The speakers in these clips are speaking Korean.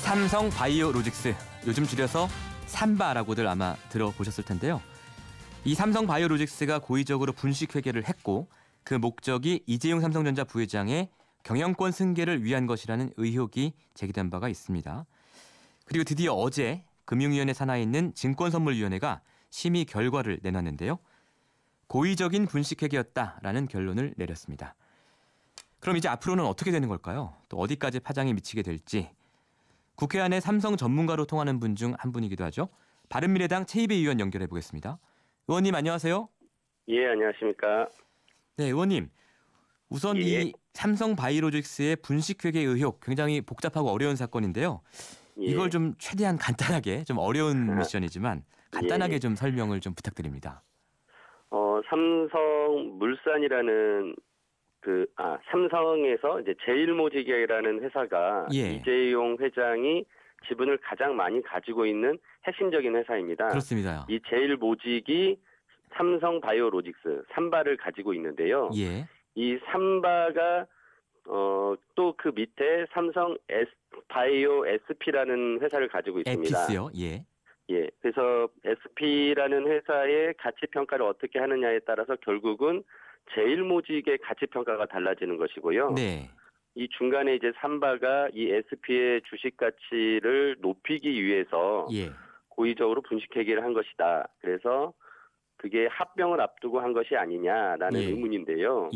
삼성 바이오로직스, 요즘 줄여서 삼바라고들 아마 들어보셨을 텐데요. 이 삼성 바이오로직스가 고의적으로 분식회계를 했고 그 목적이 이재용 삼성전자 부회장의 경영권 승계를 위한 것이라는 의혹이 제기된 바가 있습니다. 그리고 드디어 어제 금융위원회 산하에 있는 증권선물위원회가 심의 결과를 내놨는데요. 고의적인 분식회계였다라는 결론을 내렸습니다. 그럼 이제 앞으로는 어떻게 되는 걸까요? 또 어디까지 파장이 미치게 될지. 국회 안에 삼성 전문가로 통하는 분 중 한 분이기도 하죠. 바른미래당 최이배 의원 연결해 보겠습니다. 의원님 안녕하세요. 예, 안녕하십니까. 네, 의원님. 우선 이 삼성 바이오로직스의 분식회계 의혹 굉장히 복잡하고 어려운 사건인데요. 이걸 좀 최대한 간단하게, 좀 어려운 미션이지만 간단하게 좀 설명을 좀 부탁드립니다. 삼성물산이라는 삼성에서 이제 제일모직이라는 회사가 이재용 회장이 지분을 가장 많이 가지고 있는 핵심적인 회사입니다. 그렇습니다. 이 제일모직이 삼성 바이오로직스 삼바를 가지고 있는데요. 이 삼바가 또 그 밑에 삼성 바이오 SP라는 회사를 가지고 있습니다. 에피스요? 그래서 SP라는 회사의 가치 평가를 어떻게 하느냐에 따라서 결국은 제일모직의 가치 평가가 달라지는 것이고요. 이 중간에 이제 삼바가 이 SP의 주식 가치를 높이기 위해서 고의적으로 분식회계를 한 것이다. 그래서 그게 합병을 앞두고 한 것이 아니냐라는 의문인데요.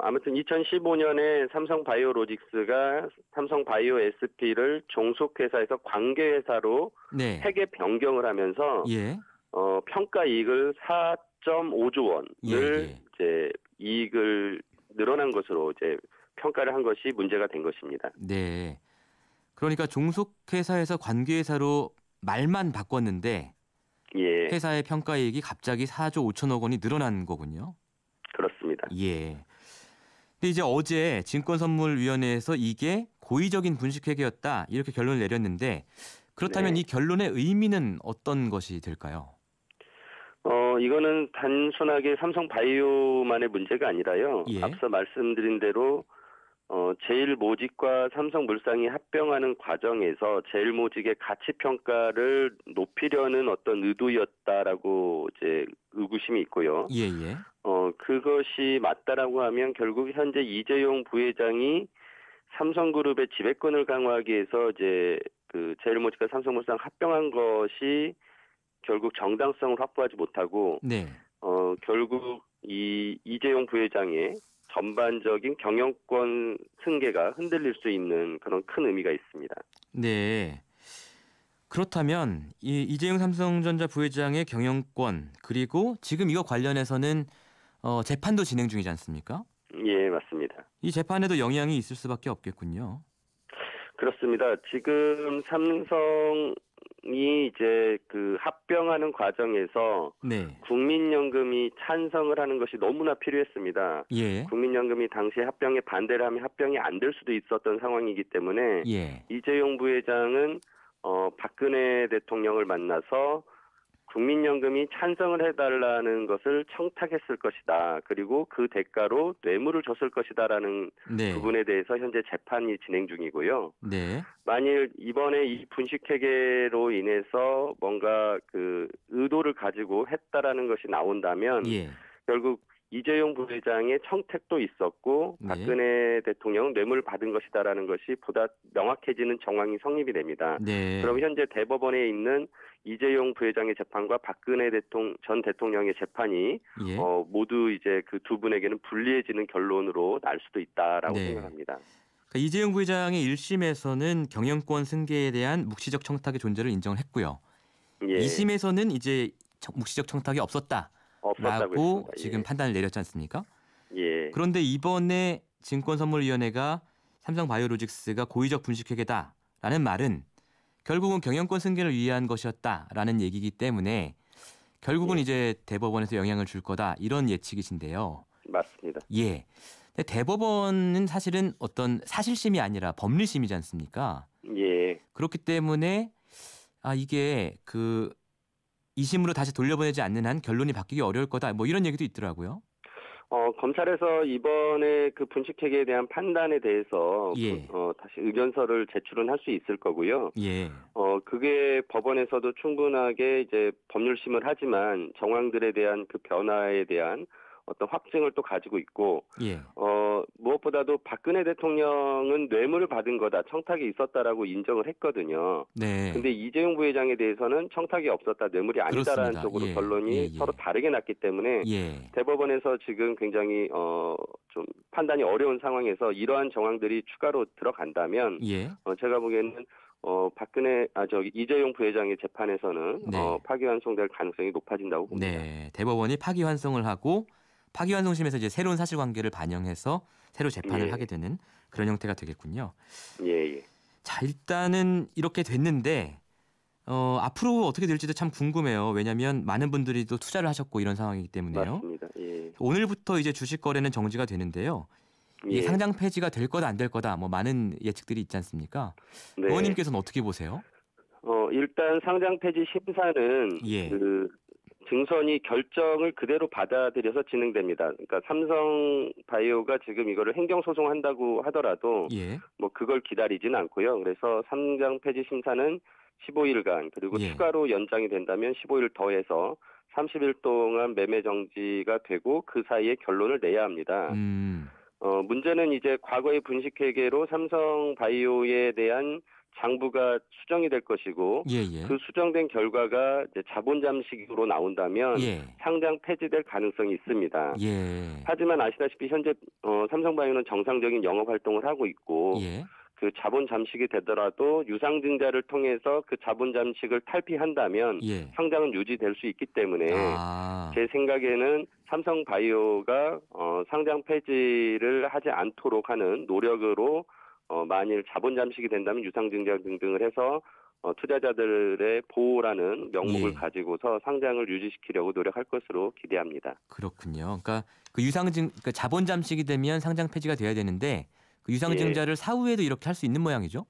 아무튼 2015년에 삼성 바이오로직스가 삼성 바이오 SP를 종속회사에서 관계회사로 회계 변경을 하면서 평가 이익을 4.5조 원을 이제 이익을 늘어난 것으로 이제 평가를 한 것이 문제가 된 것입니다. 네. 그러니까 종속회사에서 관계회사로 말만 바꿨는데 회사의 평가 이익이 갑자기 4조 5천억 원이 늘어난 거군요. 그렇습니다. 근데 이제 어제 증권선물위원회에서 이게 고의적인 분식회계였다 이렇게 결론을 내렸는데 그렇다면 이 결론의 의미는 어떤 것이 될까요? 이거는 단순하게 삼성 바이오만의 문제가 아니라요. 앞서 말씀드린 대로 제일모직과 삼성물산이 합병하는 과정에서 제일모직의 가치 평가를 높이려는 어떤 의도였다라고 이제 의구심이 있고요. 그것이 맞다라고 하면 결국 현재 이재용 부회장이 삼성그룹의 지배권을 강화하기 위해서 이제 그 제일모직과 삼성물산 합병한 것이 결국 정당성을 확보하지 못하고 결국 이 이재용 부회장의 전반적인 경영권 승계가 흔들릴 수 있는 그런 큰 의미가 있습니다. 그렇다면 이 이재용 삼성전자 부회장의 경영권 그리고 지금 이거 관련해서는 재판도 진행 중이지 않습니까? 예, 맞습니다. 이 재판에도 영향이 있을 수밖에 없겠군요. 그렇습니다. 지금 삼성이 이제 그 합병하는 과정에서 국민연금이 찬성을 하는 것이 너무나 필요했습니다. 국민연금이 당시에 합병에 반대를 하면 합병이 안 될 수도 있었던 상황이기 때문에 이재용 부회장은 박근혜 대통령을 만나서 국민연금이 찬성을 해달라는 것을 청탁했을 것이다. 그리고 그 대가로 뇌물을 줬을 것이다라는 부분에 대해서 현재 재판이 진행 중이고요. 만일 이번에 이 분식회계로 인해서 뭔가 그 의도를 가지고 했다라는 것이 나온다면 결국 이재용 부회장의 청탁도 있었고 박근혜 대통령은 뇌물을 받은 것이다라는 것이 보다 명확해지는 정황이 성립이 됩니다. 그럼 현재 대법원에 있는 이재용 부회장의 재판과 박근혜 전 대통령의 재판이 모두 이제 그 두 분에게는 불리해지는 결론으로 날 수도 있다라고 생각합니다. 그러니까 이재용 부회장의 1심에서는 경영권 승계에 대한 묵시적 청탁의 존재를 인정을 했고요. 2심에서는 이제 묵시적 청탁이 없었다라고 지금 판단을 내렸지 않습니까? 그런데 이번에 증권선물위원회가 삼성 바이오로직스가 고의적 분식회계다라는 말은 결국은 경영권 승계를 위한 것이었다라는 얘기이기 때문에 결국은 이제 대법원에서 영향을 줄 거다 이런 예측이신데요. 맞습니다. 근데 대법원은 사실은 어떤 사실심이 아니라 법리심이지 않습니까? 그렇기 때문에 이게 그 2심으로 다시 돌려보내지 않는 한 결론이 바뀌기 어려울 거다 뭐 이런 얘기도 있더라고요. 검찰에서 이번에 그 분식회계에 대한 판단에 대해서 예. 다시 의견서를 제출은 할 수 있을 거고요. 예. 그게 법원에서도 충분하게 이제 법률심을 하지만 정황들에 대한 그 변화에 대한 어떤 확증을 또 가지고 있고, 예. 무엇보다도 박근혜 대통령은 뇌물을 받은 거다, 청탁이 있었다라고 인정을 했거든요. 네. 근데 이재용 부회장에 대해서는 청탁이 없었다, 뇌물이 아니다라는 그렇습니다. 쪽으로 예. 결론이 예. 서로 다르게 났기 때문에 예. 대법원에서 지금 굉장히 좀 판단이 어려운 상황에서 이러한 정황들이 추가로 들어간다면 예. 제가 보기에는 이재용 부회장의 재판에서는 네. 파기환송될 가능성이 높아진다고 봅니다. 네. 대법원이 파기환송을 하고 파기환송심에서 이제 새로운 사실관계를 반영해서 새로 재판을 예. 하게 되는 그런 형태가 되겠군요. 예. 자, 일단은 이렇게 됐는데 앞으로 어떻게 될지도 참 궁금해요. 왜냐하면 많은 분들이 또 투자를 하셨고 이런 상황이기 때문에요. 맞습니다. 예. 오늘부터 이제 주식 거래는 정지가 되는데요. 이게 예. 상장 폐지가 될 거다 안 될 거다 뭐 많은 예측들이 있지 않습니까? 네. 의원님께서는 어떻게 보세요? 일단 상장 폐지 심사는 예. 그 증선이 결정을 그대로 받아들여서 진행됩니다. 그러니까 삼성바이오가 지금 이거를 행정소송한다고 하더라도 예. 뭐 그걸 기다리진 않고요. 그래서 상장 폐지 심사는 15일간 그리고 예. 추가로 연장이 된다면 15일 더해서 30일 동안 매매 정지가 되고 그 사이에 결론을 내야 합니다. 문제는 이제 과거의 분식회계로 삼성바이오에 대한 장부가 수정이 될 것이고 예. 그 수정된 결과가 이제 자본 잠식으로 나온다면 예. 상장 폐지될 가능성이 있습니다. 예. 하지만 아시다시피 현재 삼성바이오는 정상적인 영업 활동을 하고 있고 예. 그 자본 잠식이 되더라도 유상증자를 통해서 그 자본 잠식을 탈피한다면 예. 상장은 유지될 수 있기 때문에 아. 제 생각에는 삼성바이오가 상장 폐지를 하지 않도록 하는 노력으로 만일 자본 잠식이 된다면 유상증자 등등을 해서 투자자들의 보호라는 명목을 예. 가지고서 상장을 유지시키려고 노력할 것으로 기대합니다. 그렇군요. 그러니까 그러니까 자본 잠식이 되면 상장 폐지가 돼야 되는데 그 유상증자를 사후에도 이렇게 할 수 있는 모양이죠?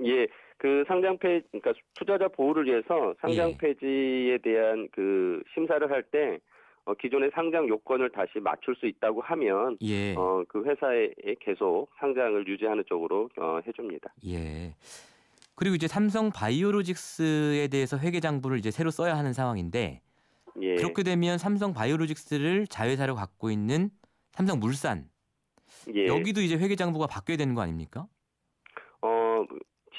예. 그 그러니까 투자자 보호를 위해서 상장 예. 폐지에 대한 그 심사를 할 때 기존의 상장 요건을 다시 맞출 수 있다고 하면 예. 그 회사에 계속 상장을 유지하는 쪽으로 해줍니다. 예. 그리고 이제 삼성 바이오로직스에 대해서 회계 장부를 이제 새로 써야 하는 상황인데 예. 그렇게 되면 삼성 바이오로직스를 자회사로 갖고 있는 삼성물산 예. 여기도 이제 회계 장부가 바뀌어야 되는 거 아닙니까?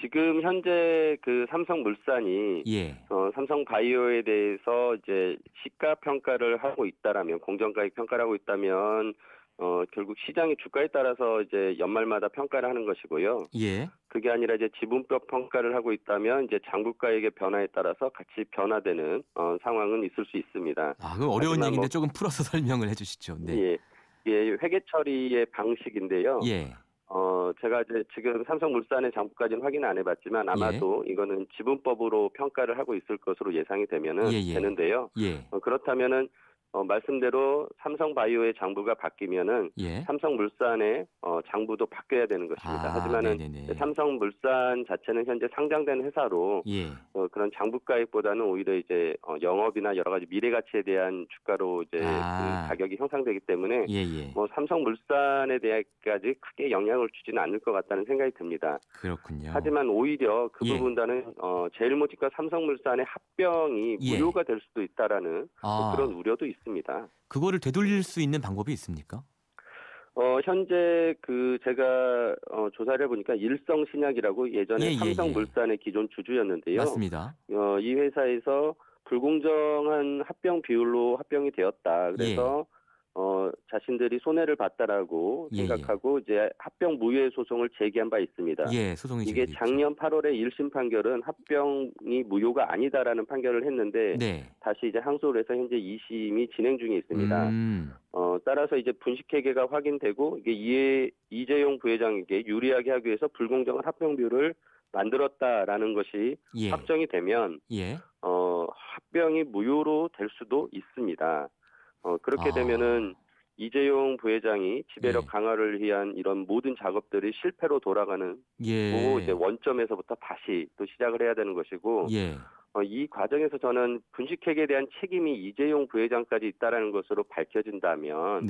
지금 현재 그 삼성물산이 예. 삼성바이오에 대해서 이제 시가 평가를 하고 있다라면 공정가액 평가를 하고 있다면 결국 시장의 주가에 따라서 이제 연말마다 평가를 하는 것이고요. 예. 그게 아니라 이제 지분법 평가를 하고 있다면 이제 장부가액의 변화에 따라서 같이 변화되는 상황은 있을 수 있습니다. 아, 그 어려운 얘기인데 조금 풀어서 설명을 해주시죠. 네. 예, 회계 처리의 방식인데요. 예. 제가 이제 지금 삼성물산의 장부까지는 확인 안 해봤지만 아마도 이거는 지분법으로 평가를 하고 있을 것으로 예상이 되는데요. 예. 그렇다면은 말씀대로 삼성바이오의 장부가 바뀌면은 삼성물산의 장부도 바뀌어야 되는 것입니다. 하지만은 삼성물산 자체는 현재 상장된 회사로 그런 장부가액보다는 오히려 이제 영업이나 여러 가지 미래 가치에 대한 주가로 이제 그 가격이 형성되기 때문에 뭐 삼성물산에 대해까지 크게 영향을 주지는 않을 것 같다는 생각이 듭니다. 그렇군요. 하지만 오히려 그 부분보다는 제일모직과 삼성물산의 합병이 무효가 될 수도 있다라는 그런 우려도 있습니다. 그거를 되돌릴 수 있는 방법이 있습니까? 현재 제가 조사를 해보니까 일성신약이라고 예전에 삼성물산의 기존 주주였는데요. 맞습니다. 이 회사에서 불공정한 합병 비율로 합병이 되었다. 그래서 자신들이 손해를 봤다라고 생각하고 이제 합병 무효의 소송을 제기한 바 있습니다. 소송이 이게 작년 8월에 1심 판결은 합병이 무효가 아니다라는 판결을 했는데 다시 이제 항소를 해서 현재 2심이 진행 중에 있습니다. 따라서 이제 분식회계가 확인되고 이게 이재용 부회장에게 유리하게 하기 위해서 불공정한 합병 비율을 만들었다라는 것이 확정이 되면 합병이 무효로 될 수도 있습니다. 그렇게 되면은 이재용 부회장이 지배력 강화를 위한 이런 모든 작업들이 실패로 돌아가는 이제 원점에서부터 다시 또 시작을 해야 되는 것이고 이 과정에서 저는 분식회계에 대한 책임이 이재용 부회장까지 있다라는 것으로 밝혀진다면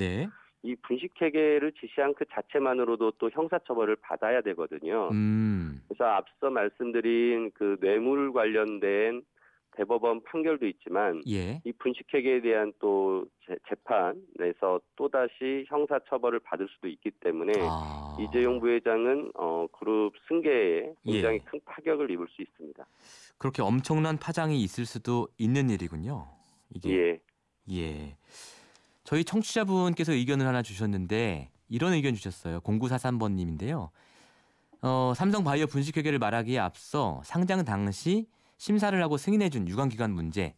이 분식회계를 지시한 그 자체만으로도 또 형사처벌을 받아야 되거든요. 그래서 앞서 말씀드린 그 뇌물 관련된 대법원 판결도 있지만 예. 이 분식회계에 대한 또 재판에서 또다시 형사처벌을 받을 수도 있기 때문에 이재용 부회장은 그룹 승계에 굉장히 큰 타격을 입을 수 있습니다. 그렇게 엄청난 파장이 있을 수도 있는 일이군요. 이게. 예. 저희 청취자분께서 의견을 하나 주셨는데 이런 의견 주셨어요. 0943번님인데요. 삼성바이오 분식회계를 말하기에 앞서 상장 당시 심사를 하고 승인해준 유관기관 문제,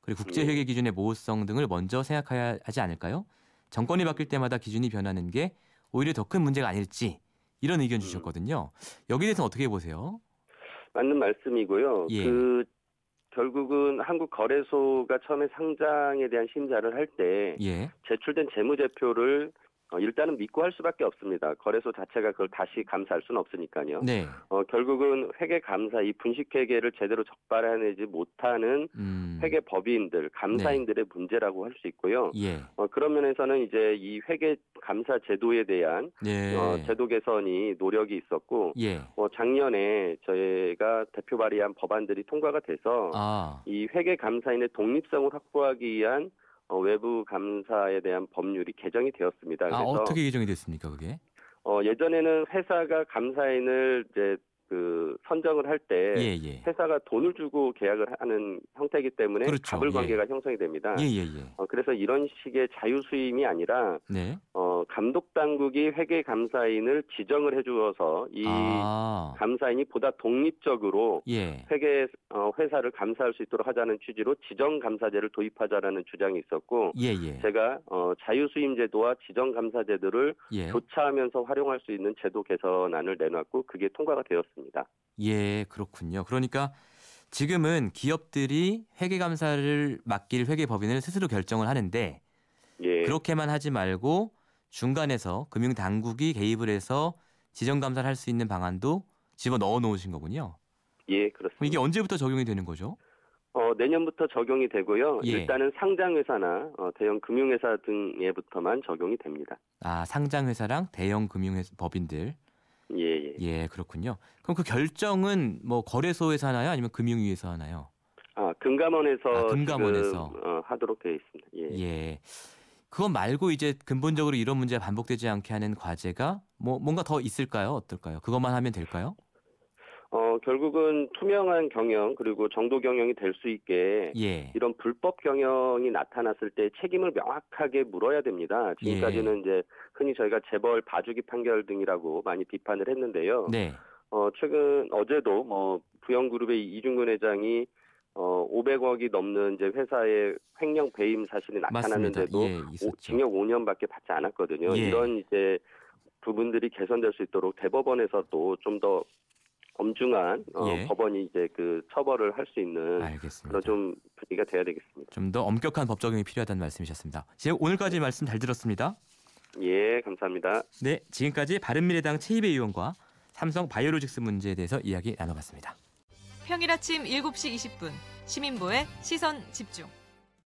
그리고 국제회계 기준의 모호성 등을 먼저 생각해야 하지 않을까요? 정권이 바뀔 때마다 기준이 변하는 게 오히려 더 큰 문제가 아닐지, 이런 의견 주셨거든요. 여기에 대해서는 어떻게 보세요? 맞는 말씀이고요. 결국은 한국거래소가 처음에 상장에 대한 심사를 할 때 제출된 재무제표를 일단은 믿고 할 수밖에 없습니다. 거래소 자체가 그걸 다시 감사할 수는 없으니까요. 네. 결국은 회계감사, 이 분식회계를 제대로 적발해내지 못하는 회계법인들, 감사인들의 문제라고 할 수 있고요. 그런 면에서는 이제 이 회계감사 제도에 대한 제도 개선이 노력이 있었고 작년에 저희가 대표 발의한 법안들이 통과가 돼서 이 회계감사인의 독립성을 확보하기 위한 외부 감사에 대한 법률이 개정이 되었습니다. 그래서 어떻게 개정이 됐습니까, 그게? 예전에는 회사가 감사인을 이제 선정을 할 때 회사가 돈을 주고 계약을 하는 형태이기 때문에 갑을 관계가 형성이 됩니다. 그래서 이런 식의 자유 수임이 아니라 감독 당국이 회계 감사인을 지정을 해주어서 이 감사인이 보다 독립적으로 회사를 감사할 수 있도록 하자는 취지로 지정 감사제를 도입하자라는 주장이 있었고 제가 자유 수임 제도와 지정 감사 제도를 교차하면서 활용할 수 있는 제도 개선안을 내놨고 그게 통과가 되었습니다. 예, 그렇군요. 그러니까 지금은 기업들이 회계감사를 맡길 회계법인을 스스로 결정을 하는데 그렇게만 하지 말고 중간에서 금융당국이 개입을 해서 지정감사를 할 수 있는 방안도 집어넣어 놓으신 거군요. 예, 그렇습니다. 이게 언제부터 적용이 되는 거죠? 내년부터 적용이 되고요. 일단은 상장회사나 대형 금융회사 등에부터만 적용이 됩니다. 상장회사랑 대형 금융회사 법인들. 예, 그렇군요. 그럼 그 결정은 뭐 거래소에서 하나요? 아니면 금융위에서 하나요? 금감원에서 금감원에서 하도록 되어 있습니다. 예. 그것 말고 이제 근본적으로 이런 문제가 반복되지 않게 하는 과제가 뭔가 더 있을까요? 어떨까요? 그것만 하면 될까요? 결국은 투명한 경영 그리고 정도 경영이 될 수 있게 이런 불법 경영이 나타났을 때 책임을 명확하게 물어야 됩니다. 지금까지는 이제 흔히 저희가 재벌 봐주기 판결 등이라고 많이 비판을 했는데요. 최근 어제도 부영그룹의 이중근 회장이 500억이 넘는 이제 회사의 횡령 배임 사실이 나타났는데도 징역 5년밖에 받지 않았거든요. 이런 이제 부분들이 개선될 수 있도록 대법원에서도 좀 더 엄중한 법원이 이제 처벌을 할 수 있는 그런 좀 분위기가 돼야 되겠습니다. 좀 더 엄격한 법 적용이 필요하다는 말씀이셨습니다. 오늘까지 말씀 잘 들었습니다. 예, 감사합니다. 네, 지금까지 바른미래당 최희배 의원과 삼성 바이오로직스 문제에 대해서 이야기 나눠봤습니다. 평일 아침 7시 20분 시민보의 시선 집중.